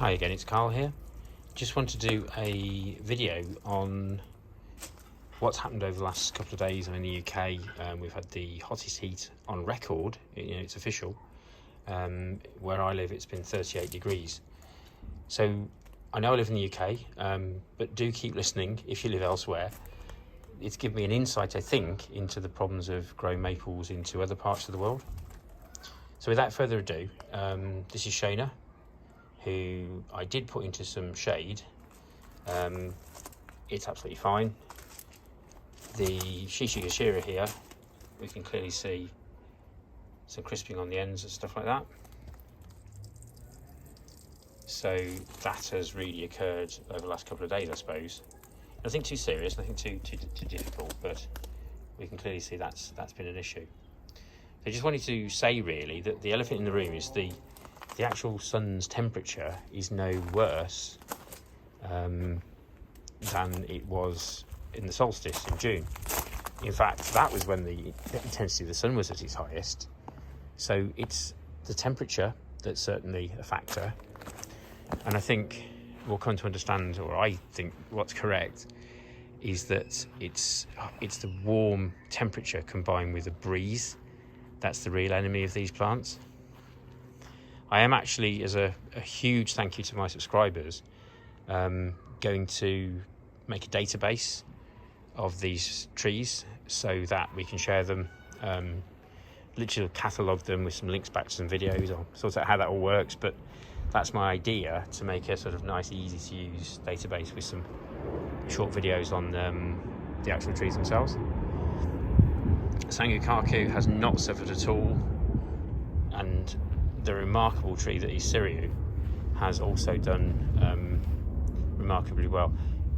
Hi again, it's Carl here. Just want to do a video on what's happened over the last couple of days in the UK. We've had the hottest heat on record, it's official. Where I live, it's been 38 degrees. So I know I live in the UK, but do keep listening if you live elsewhere. It's given me an insight, I think, into the problems of growing maples into other parts of the world. So without further ado, this is Shayna, who I did put into some shade. It's absolutely fine. The Shishigashira here, we can clearly see some crisping on the ends and stuff like that. So that has really occurred over the last couple of days, I suppose. Nothing too serious, nothing too difficult, but we can clearly see that's been an issue. So I just wanted to say really that the elephant in the room is the actual sun's temperature is no worse than it was in the solstice in June. In fact, that was when the intensity of the sun was at its highest. So it's the temperature that's certainly a factor. And I think we'll come to understand, or I think what's correct, is that it's the warm temperature combined with the breeze that's the real enemy of these plants. I am actually, as a huge thank you to my subscribers, going to make a database of these trees so that we can share them, literally catalogue them with some links back to some videos. I'll sort out how that all works, but that's my idea, to make a sort of nice, easy to use database with some short videos on the actual trees themselves. Sangukaku has not suffered at all, and the remarkable tree that is Siriu has also done remarkably well.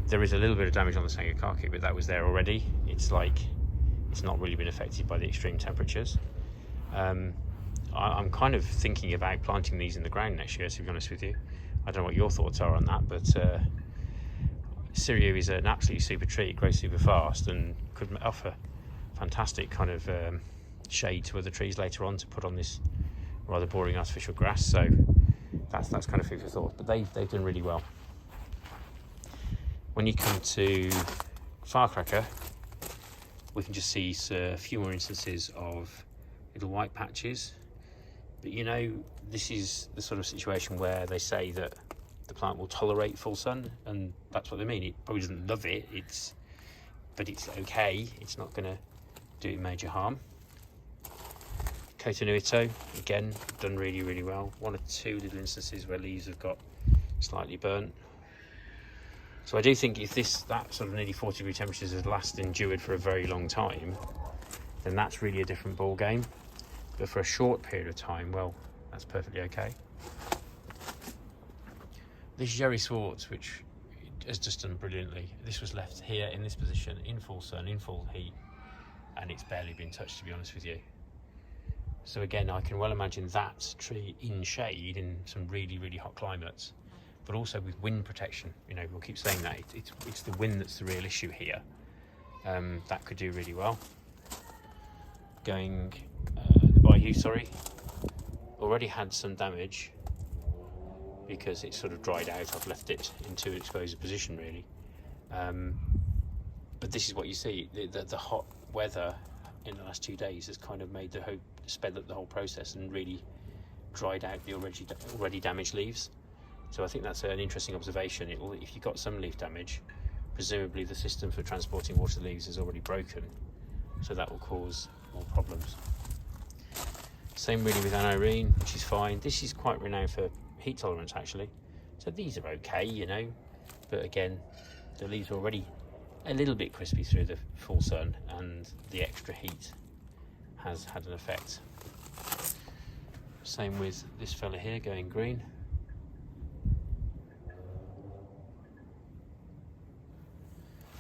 There is a little bit of damage on the Sangukaku, but that was there already. It's not really been affected by the extreme temperatures. I'm kind of thinking about planting these in the ground next year, to be honest with you. I don't know what your thoughts are on that, but Siriu is an absolutely super tree. It grows super fast and could offer fantastic kind of shade to other trees later on to put on this rather boring artificial grass. So that's kind of food for thought. But they've done really well. When you come to Firecracker, we can just see a few more instances of little white patches. But this is the sort of situation where they say that the plant will tolerate full sun, and that's what they mean. It probably doesn't love it, but it's okay. It's not going to do it major harm. Kotonuito, again, done really, really well. One or two little instances where leaves have got slightly burnt. So I do think if that sort of nearly 40-degree temperatures has endured for a very long time, then that's really a different ball game. But for a short period of time, well, that's perfectly okay. This Jerry Swartz, which has just done brilliantly. This was left here in this position, in full sun, in full heat, and it's barely been touched, to be honest with you. So again, I can well imagine that tree in shade in some really, really hot climates, but also with wind protection. We'll keep saying that. It's the wind that's the real issue here. That could do really well. The Bayou, already had some damage because it sort of dried out. I've left it in too exposed a position, really. But this is what you see. The hot weather in the last 2 days has kind of sped up the whole process and really dried out the already damaged leaves. So I think that's an interesting observation. If you've got some leaf damage, presumably the system for transporting water leaves is already broken, so that will cause more problems. Same really with Anorine, which is fine. This is quite renowned for heat tolerance, actually. So these are okay, but again, the leaves are already a little bit crispy through the full sun, and the extra heat has had an effect. Same with this fella here going green.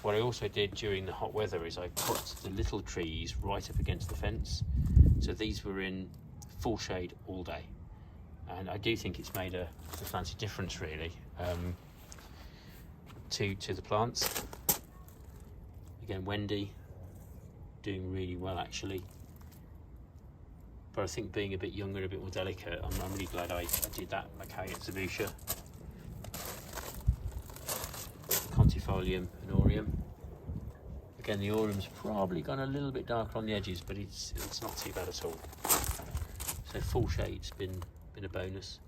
What I also did during the hot weather is I put the little trees right up against the fence. So these were in full shade all day. And I do think it's made a substantial difference, really, to the plants. Again, Wendy doing really well, actually. But I think being a bit younger, a bit more delicate, I'm really glad I did that, like how Zabusha. multifolium and aureum. Again, the aureum's probably gone a little bit darker on the edges, but it's not too bad at all. So full shade's been a bonus.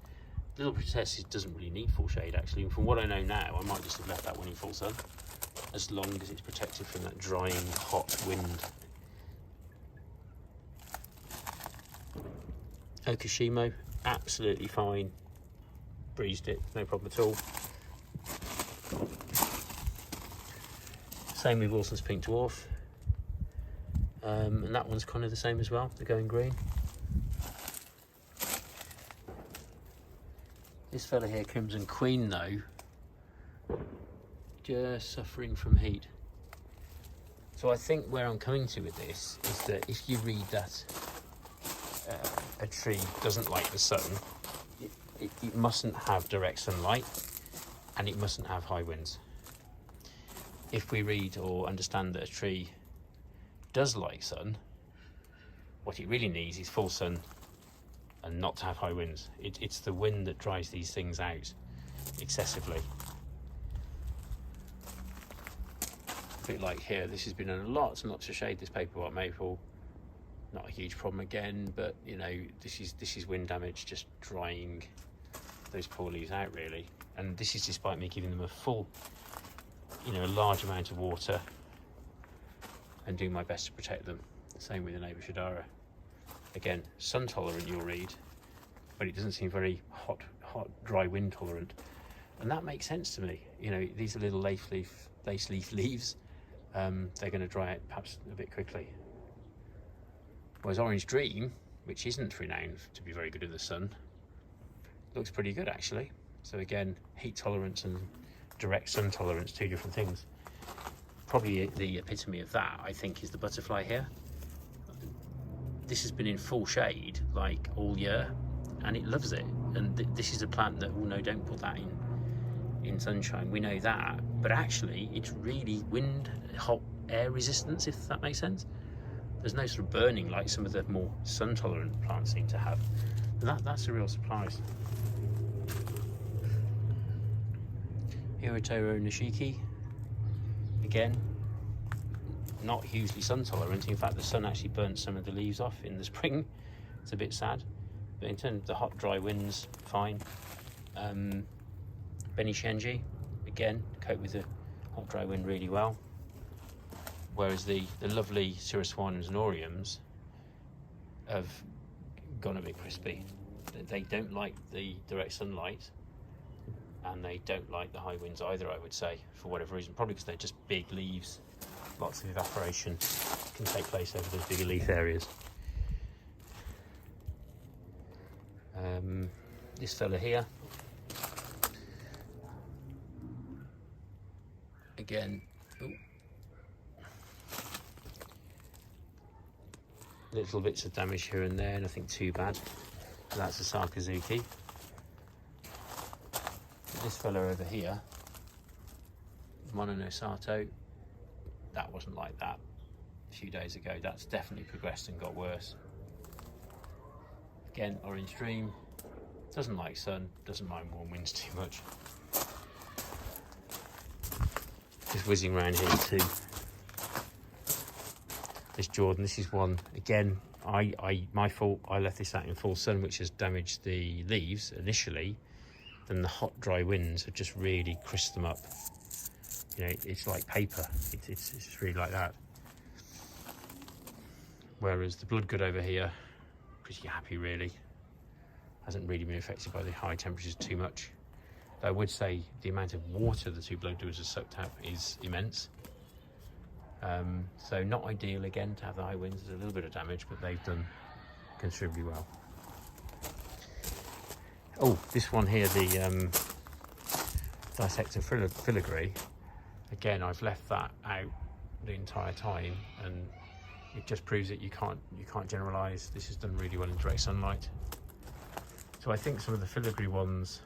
Little Princess doesn't really need full shade actually, and from what I know now, I might just have left that one in full sun, as long as it's protected from that drying hot wind. Okashimo, absolutely fine. Breezed it, no problem at all. Same with Wilson's Pink Dwarf. And that one's kind of the same as well, they're going green. This fella here, Crimson Queen, though, just suffering from heat. So I think where I'm coming to with this is that if you read that a tree doesn't like the sun, it mustn't have direct sunlight and it mustn't have high winds. If we read or understand that a tree does like sun, what it really needs is full sun and not to have high winds. It's the wind that drives these things out excessively. A bit like here, this has been in lots and lots of shade, this paperwhite maple. Not a huge problem again, but you know, this is wind damage just drying those poor leaves out really. And this is despite me giving them a full, you know, a large amount of water and doing my best to protect them. Same with the neighbour Shadara. Again, sun tolerant you'll read, but it doesn't seem very hot, dry wind tolerant. And that makes sense to me. You know, these are little lace leaf leaves. They're going to dry out perhaps a bit quickly. Whereas Orange Dream, which isn't renowned to be very good in the sun, looks pretty good actually. So again, heat tolerance and direct sun tolerance, two different things. Probably the epitome of that, I think, is the butterfly here. This has been in full shade like all year and it loves it. And this is a plant that, well, no, don't put that in sunshine, we know that, but actually it's really wind, hot air resistance, if that makes sense. There's no sort of burning like some of the more sun tolerant plants seem to have. And that's a real surprise. Hirotoro Nishiki, again, not hugely sun tolerant. In fact, the sun actually burnt some of the leaves off in the spring. It's a bit sad, but in terms of the hot dry winds, fine. Beni Shenji, again, cope with the hot dry wind really well. Whereas the lovely Cirruswanums and Aureums have gone a bit crispy. They don't like the direct sunlight and they don't like the high winds either, I would say, for whatever reason. Probably because they're just big leaves. Lots of evaporation can take place over those bigger leaf areas. This fella here, again, little bits of damage here and there, nothing too bad. That's a Sakazuki. This fella over here, Mono Sato, that wasn't like that a few days ago. That's definitely progressed and got worse. Again, Orange Dream, doesn't like sun, doesn't mind warm winds too much. Just whizzing around here too. This Jordan, this is one, again, my fault, I left this out in full sun, which has damaged the leaves initially. Then the hot, dry winds have just really crisped them up. You know, it's like paper. It's really like that. Whereas the Bloodgood over here, pretty happy really. Hasn't really been affected by the high temperatures too much. Though I would say the amount of water the two Bloodgoods have soaked up is immense. So not ideal again to have the high winds. There's a little bit of damage, but they've done considerably well. Oh, this one here, the dissector filigree. Again, I've left that out the entire time, and it just proves that you can't generalise. This has done really well in direct sunlight. So I think some of the filigree ones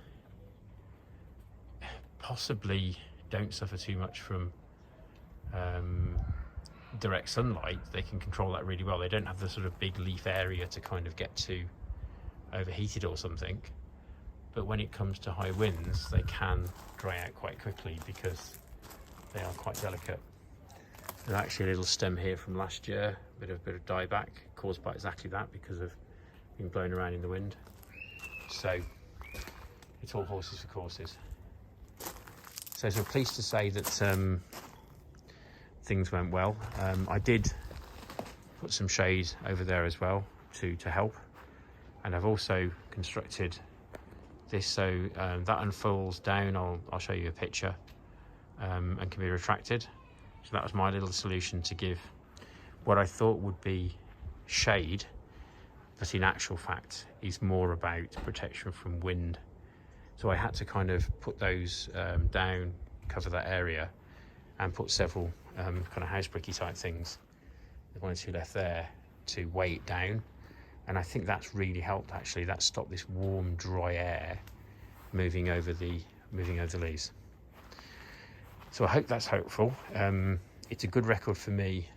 possibly don't suffer too much from direct sunlight. They can control that really well. They don't have the sort of big leaf area to kind of get too overheated or something. But when it comes to high winds, they can dry out quite quickly because they are quite delicate. There's actually a little stem here from last year, a bit of dieback caused by exactly that, because of being blown around in the wind. So it's all horses for courses. So pleased to say that things went well. I did put some shade over there as well to help, and I've also constructed this so that unfolds down. I'll show you a picture, and can be retracted. So that was my little solution to give what I thought would be shade, but in actual fact is more about protection from wind. So I had to kind of put those down, cover that area, and put several kind of house bricky type things, the one or two left there, to weigh it down. And I think that's really helped actually. That stopped this warm, dry air moving over the leaves. So I hope that's helpful. It's a good record for me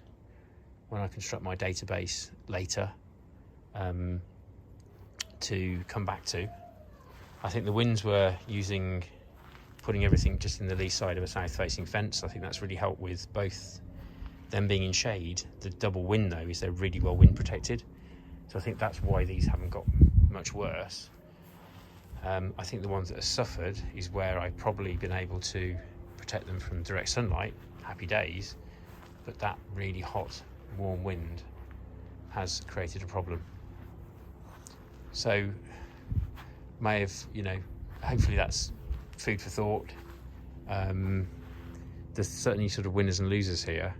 when I construct my database later to come back to. I think the winds were putting everything just in the lee side of a south-facing fence. I think that's really helped with both them being in shade. The double wind though is they're really well wind protected. So I think that's why these haven't got much worse. I think the ones that have suffered is where I've probably been able to protect them from direct sunlight, happy days, but that really hot, warm wind has created a problem. So may have, hopefully that's food for thought. There's certainly sort of winners and losers here,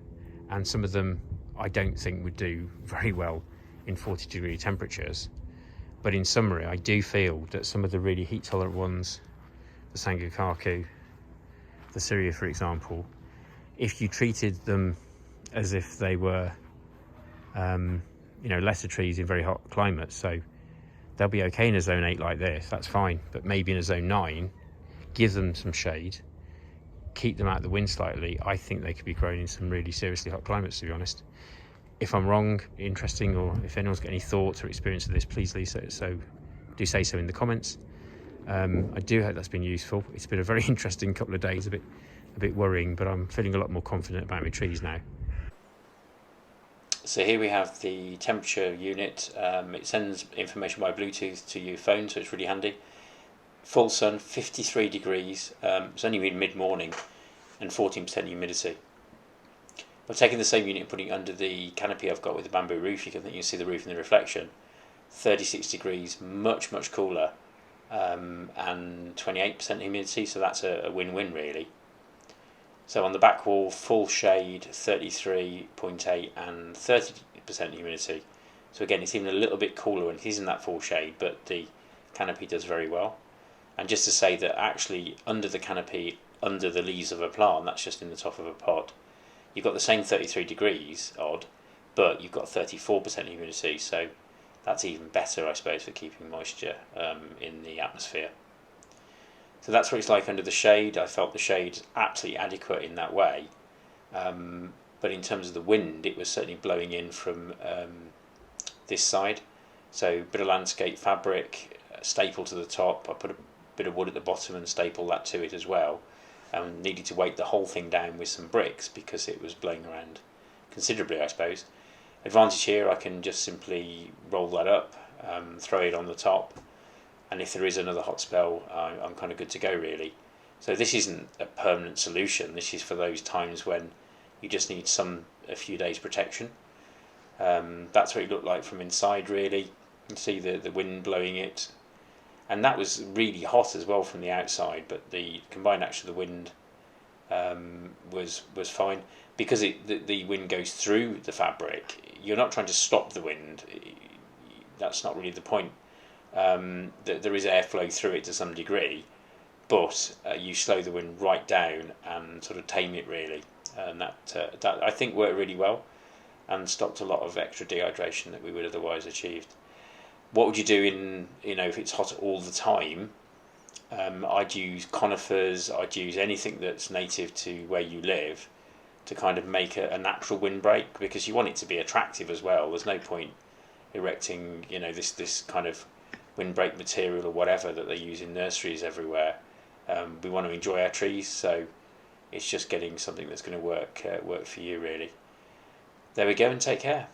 and some of them I don't think would do very well in 40-degree temperatures. But in summary, I do feel that some of the really heat tolerant ones, the Sangokaku, the Syria for example, if you treated them as if they were lesser trees in very hot climates, so they'll be okay in a zone 8 like this, that's fine, but maybe in a zone 9, give them some shade, keep them out of the wind slightly. I think they could be grown in some really seriously hot climates, to be honest. If I'm wrong, interesting, or if anyone's got any thoughts or experience of this, please do say so in the comments. I do hope that's been useful. It's been a very interesting couple of days, a bit worrying, but I'm feeling a lot more confident about my trees now. So here we have the temperature unit. It sends information by Bluetooth to your phone, so it's really handy. Full sun, 53 degrees. It's only mid-morning, and 14% humidity. I've taken the same unit and putting it under the canopy I've got with the bamboo roof. You can see the roof in the reflection. 36 degrees, much cooler, and 28% humidity, so that's a win-win really. So on the back wall, full shade, 33.8 and 30% humidity. So again, it's even a little bit cooler when it is in that full shade, but the canopy does very well. And just to say that actually under the canopy, under the leaves of a plant, that's just in the top of a pot, you've got the same 33 degrees odd, but you've got 34% humidity, so that's even better, I suppose, for keeping moisture in the atmosphere. So that's what it's like under the shade. I felt the shade's absolutely adequate in that way, but in terms of the wind, it was certainly blowing in from this side. So a bit of landscape fabric, staple to the top. I put a bit of wood at the bottom and staple that to it as well. And needed to weight the whole thing down with some bricks because it was blowing around considerably, I suppose. Advantage here, I can just simply roll that up, throw it on the top, and if there is another hot spell, I'm kind of good to go really. So this isn't a permanent solution. This is for those times when you just need a few days protection. That's what it looked like from inside really. You can see the wind blowing it. And that was really hot as well from the outside, but the combined action of the wind was fine. Because the wind goes through the fabric, you're not trying to stop the wind. That's not really the point. There is airflow through it to some degree, but you slow the wind right down and sort of tame it really. And that I think worked really well and stopped a lot of extra dehydration that we would otherwise achieved. What would you do if it's hot all the time? I'd use conifers, I'd use anything that's native to where you live to kind of make a natural windbreak, because you want it to be attractive as well. There's no point erecting, this kind of windbreak material or whatever that they use in nurseries everywhere. We want to enjoy our trees, so It's just getting something that's going to work for you, really. There we go, and take care.